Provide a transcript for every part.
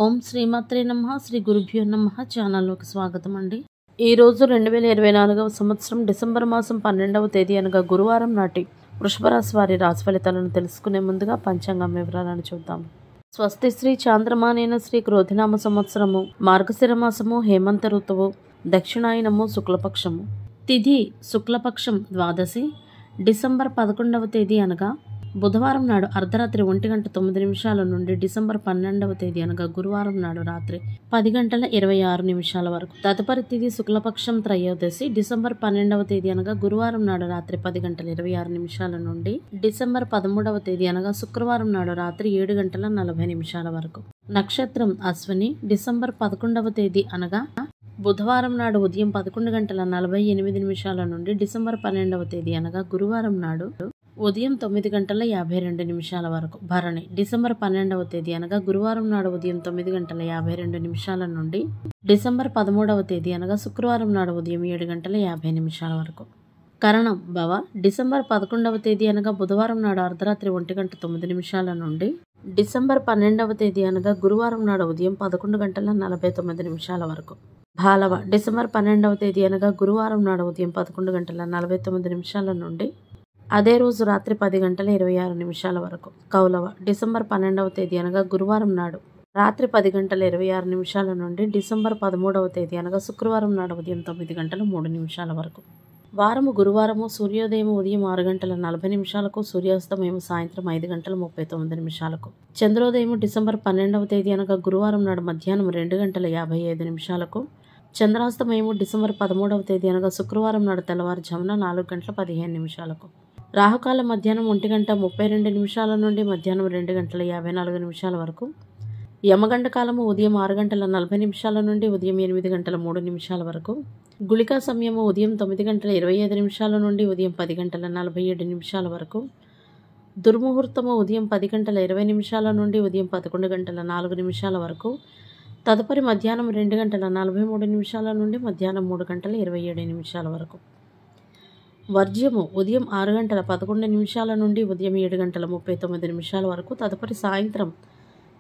ఓం శ్రీమాత్రే నమః శ్రీ గురుభ్యో నమః ఛానల్లోకి స్వాగతం అండి. ఈరోజు 2024వ సంవత్సరం డిసెంబర్ మాసం 12వ తేదీ అనగా గురువారం నాటి వృషభ రాశి వారి రాశి ఫలితాలను తెలుసుకునే ముందుగా పంచాంగం వివరాలను చూద్దాం. స్వస్తి శ్రీ చాంద్రమానేన శ్రీ క్రోధినామ సంవత్సరము మార్గశిర మాసము హేమంత ఋతువు దక్షిణాయనము శుక్లపక్షము తిథి శుక్లపక్షం ద్వాదశి డిసెంబర్ 11వ తేదీ అనగా బుధవారం నాడు అర్ధరాత్రి 1:09 నుండి డిసెంబర్ 12వ తేదీ అనగా గురువారం నాడు రాత్రి 10:26 వరకు. తదుపరి తిథి శుక్లపక్షం త్రయోదశి డిసెంబర్ 12వ తేదీ అనగా గురువారం నాడు రాత్రి 10:26 నుండి డిసెంబర్ 13వ తేదీ అనగా శుక్రవారం నాడు రాత్రి 7:40 వరకు. నక్షత్రం అశ్విని డిసెంబర్ 11వ తేదీ అనగా బుధవారం నాడు ఉదయం 11:48 నుండి డిసెంబర్ 12వ తేదీ అనగా గురువారం నాడు ఉదయం 9:52 వరకు. భరణి డిసెంబర్ 12వ తేదీ అనగా గురువారం నాడు ఉదయం 9:52 నుండి డిసెంబర్ 13వ తేదీ అనగా శుక్రవారం నాడు ఉదయం 7:50 వరకు. కరణం భవ డిసెంబర్ 11వ తేదీ అనగా బుధవారం నాడు అర్ధరాత్రి 1:09 నుండి డిసెంబర్ 12వ తేదీ అనగా గురువారం నాడు ఉదయం 11:49 వరకు. భాలవ డిసెంబర్ 12వ తేదీ అనగా గురువారం నాడు ఉదయం 11:49 నుండి అదే రోజు రాత్రి 10:26 వరకు. కౌలవ డిసెంబర్ 12వ తేదీ అనగా గురువారం నాడు రాత్రి 10:26 నుండి డిసెంబర్ 13వ తేదీ అనగా శుక్రవారం నాడు ఉదయం 9:03 వరకు. వారము గురువారము సూర్యోదయం ఉదయం 6:40 సూర్యాస్తమయం సాయంత్రం 5:39. చంద్రోదయం డిసెంబర్ 12వ తేదీ అనగా గురువారం నాడు మధ్యాహ్నం 2:55. చంద్రాస్తమయము డిసెంబర్ 13వ తేదీ అనగా శుక్రవారం నాడు తెల్లవారుజామున 4:15. రాహుకాలం మధ్యాహ్నం 1:32 నుండి మధ్యాహ్నం 2:54 వరకు. యమగండ కాలము ఉదయం 6:40 నుండి ఉదయం 8:03 వరకు. గుళికా సమయము ఉదయం 9:25 నుండి ఉదయం 10:47 వరకు. దుర్ముహూర్తము ఉదయం 10:20 నుండి ఉదయం 11:04 వరకు. తదుపరి మధ్యాహ్నం 2:43 నుండి మధ్యాహ్నం 3:27 వరకు. వర్జ్యము ఉదయం 6:11 నుండి ఉదయం 7:39 వరకు. తదుపరి సాయంత్రం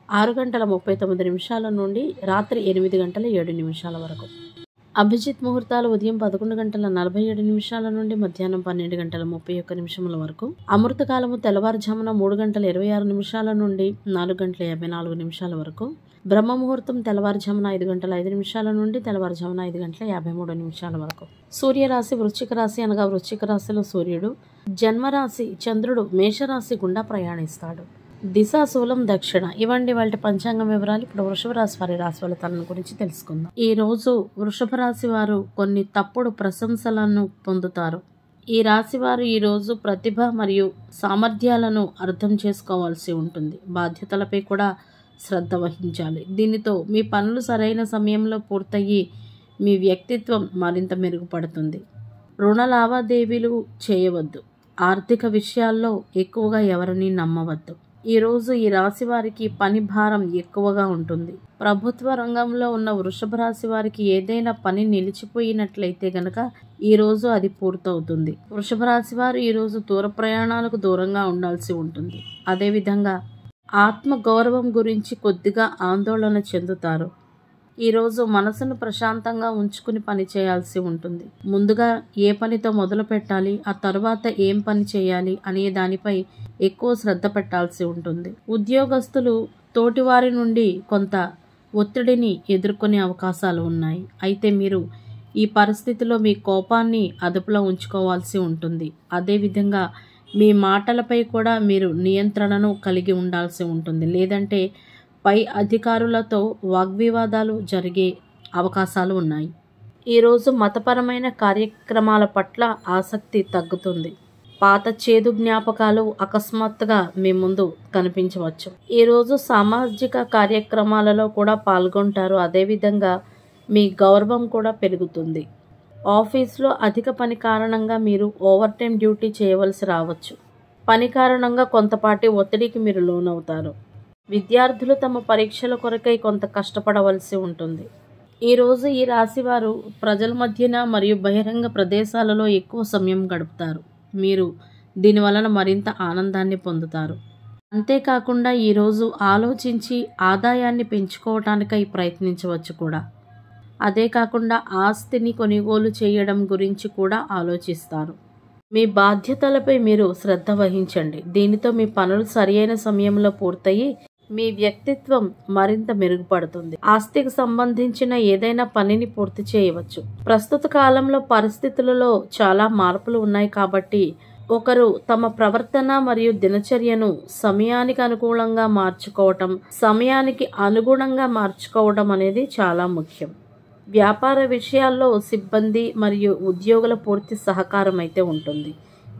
6:39 నుండి రాత్రి 8:07 వరకు. అభిజిత్ ముహూర్తాలు ఉదయం 11:47 నుండి మధ్యాహ్నం 12:31 వరకు. అమృతకాలము తెల్లవారుజామున 3:26 నుండి 4:54 వరకు. బ్రహ్మ ముహూర్తం తెల్లవారుజామున 5:05 నుండి తెల్లవారుజామున 5:53 వరకు. సూర్యరాశి వృశ్చిక రాశి అనగా వృశ్చిక రాశిలో సూర్యుడు జన్మరాశి చంద్రుడు మేషరాశి గుండా ప్రయాణిస్తాడు. దిశ శూలం దక్షిణ. ఇవండి వాళ్ళ పంచాంగం వివరాలు. ఇప్పుడు వృషభ రాశి వారి రాశి ఫలితాలను గురించి తెలుసుకుందాం. ఈ రోజు వృషభ రాశి వారు కొన్ని తప్పుడు ప్రశంసలను పొందుతారు. ఈ రాశి వారు ఈ రోజు ప్రతిభ మరియు సామర్థ్యాలను అర్థం చేసుకోవాల్సి ఉంటుంది. బాధ్యతలపై కూడా శ్రద్ధ వహించాలి. దీనితో మీ పనులు సరైన సమయంలో పూర్తయ్యి మీ వ్యక్తిత్వం మరింత మెరుగుపడుతుంది. రుణ లావాదేవీలు చేయవద్దు. ఆర్థిక విషయాల్లో ఎక్కువగా ఎవరిని నమ్మవద్దు. ఈరోజు ఈ రాశి వారికి పని భారం ఎక్కువగా ఉంటుంది. ప్రభుత్వ రంగంలో ఉన్న వృషభ రాశి వారికి ఏదైనా పని నిలిచిపోయినట్లయితే గనక ఈరోజు అది పూర్తవుతుంది. వృషభ రాశి వారు ఈరోజు దూర ప్రయాణాలకు దూరంగా ఉండాల్సి ఉంటుంది. అదేవిధంగా ఆత్మ గౌరవం గురించి కొద్దిగా ఆందోళన చెందుతారు. ఈరోజు మనసును ప్రశాంతంగా ఉంచుకుని పని చేయాల్సి ఉంటుంది. ముందుగా ఏ పనితో మొదలు పెట్టాలి, ఆ తరువాత ఏం పని చేయాలి అనే దానిపై ఎక్కువ శ్రద్ధ పెట్టాల్సి ఉంటుంది. ఉద్యోగస్తులు తోటివారి నుండి కొంత ఒత్తిడిని ఎదుర్కొనే అవకాశాలు ఉన్నాయి. అయితే మీరు ఈ పరిస్థితిలో మీ కోపాన్ని అదుపులో ఉంచుకోవాల్సి ఉంటుంది. అదేవిధంగా మీ మాటలపై కూడా మీరు నియంత్రణను కలిగి ఉండాల్సి ఉంటుంది. లేదంటే పై అధికారులతో వాగ్వివాదాలు జరిగే అవకాశాలు ఉన్నాయి. ఈరోజు మతపరమైన కార్యక్రమాల పట్ల ఆసక్తి తగ్గుతుంది. పాత చేదు జ్ఞాపకాలు అకస్మాత్తుగా మీ ముందు కనిపించవచ్చు. ఈరోజు సామాజిక కార్యక్రమాలలో కూడా పాల్గొంటారు. అదేవిధంగా మీ గౌరవం కూడా పెరుగుతుంది. ఆఫీస్లో అధిక పని కారణంగా మీరు ఓవర్ టైం డ్యూటీ చేయవలసి రావచ్చు. పని కారణంగా కొంతపాటి ఒత్తిడికి మీరు లోనవుతారు. విద్యార్థులు తమ పరీక్షల కొరకై కొంత కష్టపడవలసి ఉంటుంది. ఈరోజు ఈ రాశి వారు ప్రజల మధ్యన మరియు బహిరంగ ప్రదేశాలలో ఎక్కువ సమయం గడుపుతారు. మీరు దీని వలన మరింత ఆనందాన్ని పొందుతారు. అంతేకాకుండా ఈరోజు ఆలోచించి ఆదాయాన్ని పెంచుకోవటానికై ప్రయత్నించవచ్చు కూడా. అదే కాకుండా ఆస్తిని కొనుగోలు చేయడం గురించి కూడా ఆలోచిస్తారు. మీ బాధ్యతలపై మీరు శ్రద్ధ వహించండి. దీనితో మీ పనులు సరియైన సమయంలో పూర్తయి మీ వ్యక్తిత్వం మరింత మెరుగుపడుతుంది. ఆస్తికి సంబంధించిన ఏదైనా పనిని పూర్తి చేయవచ్చు. ప్రస్తుత కాలంలో పరిస్థితులలో చాలా మార్పులు ఉన్నాయి కాబట్టి ఒకరు తమ ప్రవర్తన మరియు దినచర్యను సమయానికి అనుకూలంగా మార్చుకోవటం, సమయానికి అనుగుణంగా మార్చుకోవడం అనేది చాలా ముఖ్యం. వ్యాపార విషయాల్లో సిబ్బంది మరియు ఉద్యోగుల పూర్తి సహకారం అయితే ఉంటుంది.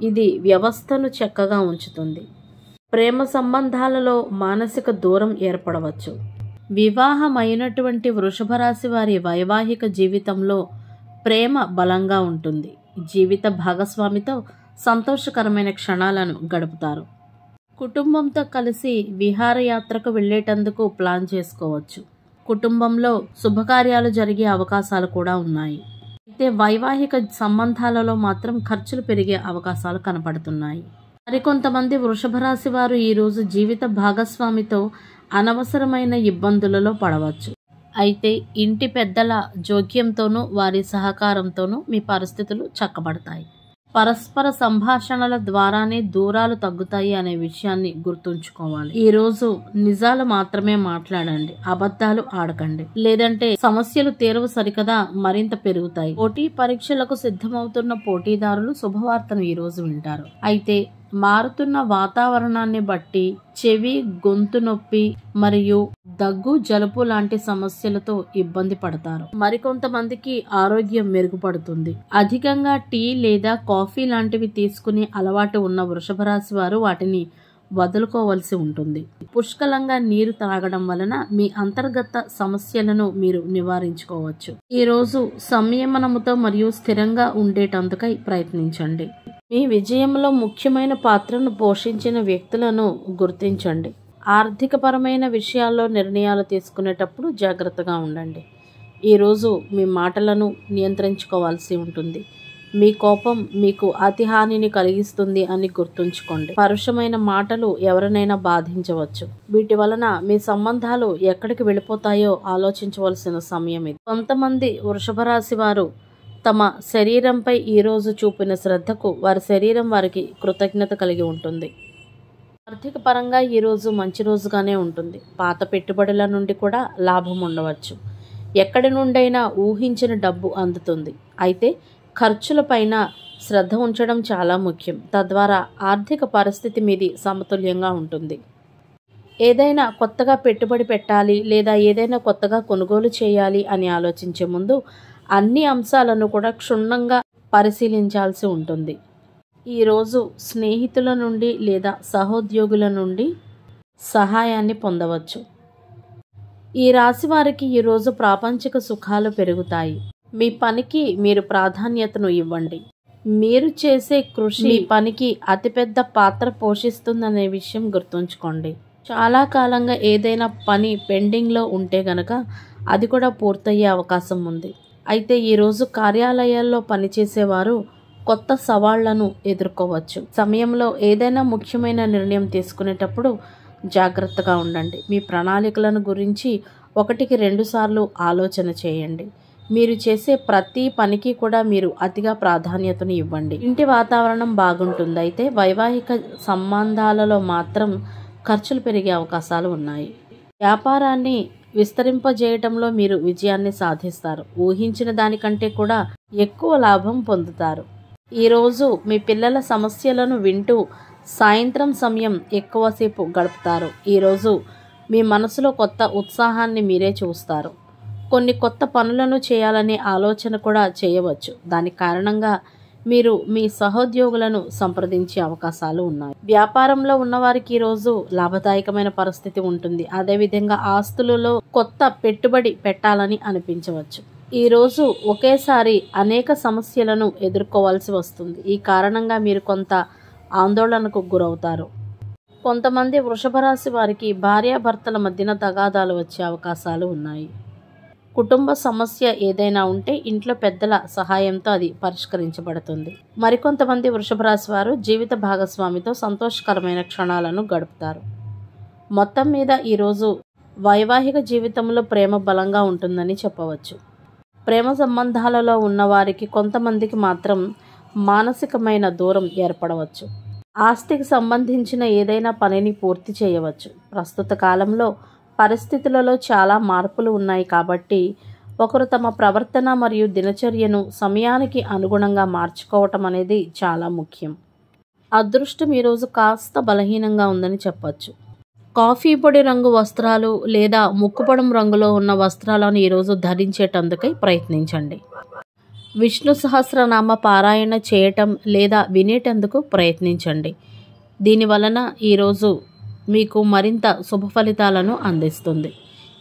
ఇది వ్యవస్థను చక్కగా ఉంచుతుంది. ప్రేమ సంబంధాలలో మానసిక దూరం ఏర్పడవచ్చు. వివాహమైనటువంటి వృషభ రాశి వారి వైవాహిక జీవితంలో ప్రేమ బలంగా ఉంటుంది. జీవిత భాగస్వామితో సంతోషకరమైన క్షణాలను గడుపుతారు. కుటుంబంతో కలిసి విహారయాత్రకు వెళ్ళేటందుకు ప్లాన్ చేసుకోవచ్చు. కుటుంబంలో శుభకార్యాలు జరిగే అవకాశాలు కూడా ఉన్నాయి. అయితే వైవాహిక సంబంధాలలో మాత్రం ఖర్చులు పెరిగే అవకాశాలు కనపడుతున్నాయి. మరికొంతమంది వృషభ రాశి వారు ఈరోజు జీవిత భాగస్వామితో అనవసరమైన ఇబ్బందులలో పడవచ్చు. అయితే ఇంటి పెద్దల జోక్యంతోనూ వారి సహకారంతోనూ మీ పరిస్థితులు చక్కబడతాయి. పరస్పర సంభాషణల ద్వారానే దూరాలు తగ్గుతాయి అనే విషయాన్ని గుర్తుంచుకోవాలి. ఈ రోజు నిజాలు మాత్రమే మాట్లాడండి, అబద్ధాలు ఆడకండి. లేదంటే సమస్యలు తీరవు సరికదా మరింత పెరుగుతాయి. పోటీ పరీక్షలకు సిద్ధమవుతున్న పోటీదారులు శుభవార్తను ఈ రోజు వింటారు. అయితే మారుతున్న వాతావరణాన్ని బట్టి చెవి, గొంతు నొప్పి మరియు దగ్గు, జలుబు లాంటి సమస్యలతో ఇబ్బంది పడతారు. మరికొంతమందికి ఆరోగ్యం మెరుగుపడుతుంది. అధికంగా టీ లేదా కాఫీ లాంటివి తీసుకునే అలవాటు ఉన్న వృషభ రాశి వారు వాటిని వదులుకోవలసి ఉంటుంది. పుష్కలంగా నీరు తాగడం వలన మీ అంతర్గత సమస్యలను మీరు నివారించుకోవచ్చు. ఈ రోజు సంయమనముతో మరియు స్థిరంగా ఉండేటందుకై ప్రయత్నించండి. మీ విజయంలో ముఖ్యమైన పాత్రను పోషించిన వ్యక్తులను గుర్తించండి. ఆర్థికపరమైన విషయాల్లో నిర్ణయాలు తీసుకునేటప్పుడు జాగ్రత్తగా ఉండండి. ఈరోజు మీ మాటలను నియంత్రించుకోవాల్సి ఉంటుంది. మీ కోపం మీకు అతి హానిని కలిగిస్తుంది అని గుర్తుంచుకోండి. పరుషమైన మాటలు ఎవరినైనా బాధించవచ్చు. వీటి వలన మీ సంబంధాలు ఎక్కడికి వెళ్ళిపోతాయో ఆలోచించవలసిన సమయం ఇది. కొంతమంది వృషభ రాశి వారు తమ శరీరంపై ఈరోజు చూపిన శ్రద్ధకు వారి శరీరం వారికి కృతజ్ఞత కలిగి ఉంటుంది. ఆర్థిక పరంగా ఈరోజు మంచి రోజుగానే ఉంటుంది. పాత పెట్టుబడుల నుండి కూడా లాభం ఉండవచ్చు. ఎక్కడి నుండైనా ఊహించిన డబ్బు అందుతుంది. అయితే ఖర్చులపైన శ్రద్ధ ఉంచడం చాలా ముఖ్యం. తద్వారా ఆర్థిక పరిస్థితి మీది సమతుల్యంగా ఉంటుంది. ఏదైనా కొత్తగా పెట్టుబడి పెట్టాలి లేదా ఏదైనా కొత్తగా కొనుగోలు చేయాలి అని ఆలోచించే ముందు అన్ని అంశాలను కూడా క్షుణ్ణంగా పరిశీలించాల్సి ఉంటుంది. ఈరోజు స్నేహితుల నుండి లేదా సహోద్యోగుల నుండి సహాయాన్ని పొందవచ్చు. ఈ రాశి వారికి ఈరోజు ప్రాపంచిక సుఖాలు పెరుగుతాయి. మీ పనికి మీరు ప్రాధాన్యతను ఇవ్వండి. మీరు చేసే కృషి మీ పనికి అతిపెద్ద పాత్ర పోషిస్తుందనే విషయం గుర్తుంచుకోండి. చాలా కాలంగా ఏదైనా పని పెండింగ్లో ఉంటే గనక అది కూడా పూర్తయ్యే అవకాశం ఉంది. అయితే ఈరోజు కార్యాలయాల్లో పనిచేసేవారు కొత్త సవాళ్లను ఎదుర్కోవచ్చు. సమయంలో ఏదైనా ముఖ్యమైన నిర్ణయం తీసుకునేటప్పుడు జాగ్రత్తగా ఉండండి. మీ ప్రణాళికలను గురించి 1-2 సార్లు ఆలోచన చేయండి. మీరు చేసే ప్రతి పనికి కూడా మీరు అతిగా ప్రాధాన్యతను ఇవ్వండి. ఇంటి వాతావరణం బాగుంటుంది. అయితే వైవాహిక సంబంధాలలో మాత్రం ఖర్చులు పెరిగే అవకాశాలు ఉన్నాయి. వ్యాపారాన్ని విస్తరింపజేయటంలో మీరు విజయాన్ని సాధిస్తారు. ఊహించిన దానికంటే కూడా ఎక్కువ లాభం పొందుతారు. ఈరోజు మీ పిల్లల సమస్యలను వింటూ సాయంత్రం సమయం ఎక్కువసేపు గడుపుతారు. ఈరోజు మీ మనసులో కొత్త ఉత్సాహాన్ని మీరే చూస్తారు. కొన్ని కొత్త పనులను చేయాలనే ఆలోచన కూడా చేయవచ్చు. దాని కారణంగా మీరు మీ సహోద్యోగులను సంప్రదించే అవకాశాలు ఉన్నాయి. వ్యాపారంలో ఉన్నవారికి ఈరోజు లాభదాయకమైన పరిస్థితి ఉంటుంది. అదేవిధంగా ఆస్తులలో కొత్త పెట్టుబడి పెట్టాలని అనిపించవచ్చు. ఈరోజు ఒకేసారి అనేక సమస్యలను ఎదుర్కోవాల్సి వస్తుంది. ఈ కారణంగా మీరు కొంత ఆందోళనకు గురవుతారు. కొంతమంది వృషభ రాశి వారికి భార్యాభర్తల మధ్యన తగాదాలు వచ్చే అవకాశాలు ఉన్నాయి. కుటుంబ సమస్య ఏదైనా ఉంటే ఇంట్లో పెద్దల సహాయంతో అది పరిష్కరించబడుతుంది. మరికొంతమంది వృషభ రాశి వారు జీవిత భాగస్వామితో సంతోషకరమైన క్షణాలను గడుపుతారు. మొత్తం మీద ఈరోజు వైవాహిక జీవితంలో ప్రేమ బలంగా ఉంటుందని చెప్పవచ్చు. ప్రేమ సంబంధాలలో ఉన్నవారికి కొంతమందికి మాత్రం మానసికమైన దూరం ఏర్పడవచ్చు. ఆస్తికి సంబంధించిన ఏదైనా పనిని పూర్తి చేయవచ్చు. ప్రస్తుత కాలంలో పరిస్థితులలో చాలా మార్పులు ఉన్నాయి కాబట్టి ఒకరు తమ ప్రవర్తన మరియు దినచర్యను సమయానికి అనుగుణంగా మార్చుకోవటం అనేది చాలా ముఖ్యం. అదృష్టం ఈరోజు కాస్త బలహీనంగా ఉందని చెప్పచ్చు. కాఫీ పొడి రంగు వస్త్రాలు లేదా ముక్కుపొడం రంగులో ఉన్న వస్త్రాలను ఈరోజు ధరించేటందుకై ప్రయత్నించండి. విష్ణు సహస్రనామ పారాయణ చేయటం లేదా వినేటందుకు ప్రయత్నించండి. దీనివలన ఈరోజు మీకు మరింత శుభ ఫలితాలను అందిస్తుంది.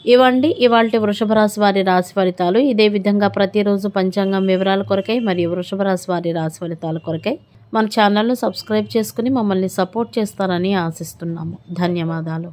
ఇవండి ఇవాల్టి వృషభ రాశి వారి రాశి ఫలితాలు. ఇదే విధంగా ప్రతిరోజు పంచాంగం వివరాల కొరకై మరియు వృషభ రాశి వారి రాశి ఫలితాల కొరకై మన ఛానల్ను సబ్స్క్రైబ్ చేసుకుని మమ్మల్ని సపోర్ట్ చేస్తారని ఆశిస్తున్నాము. ధన్యవాదాలు.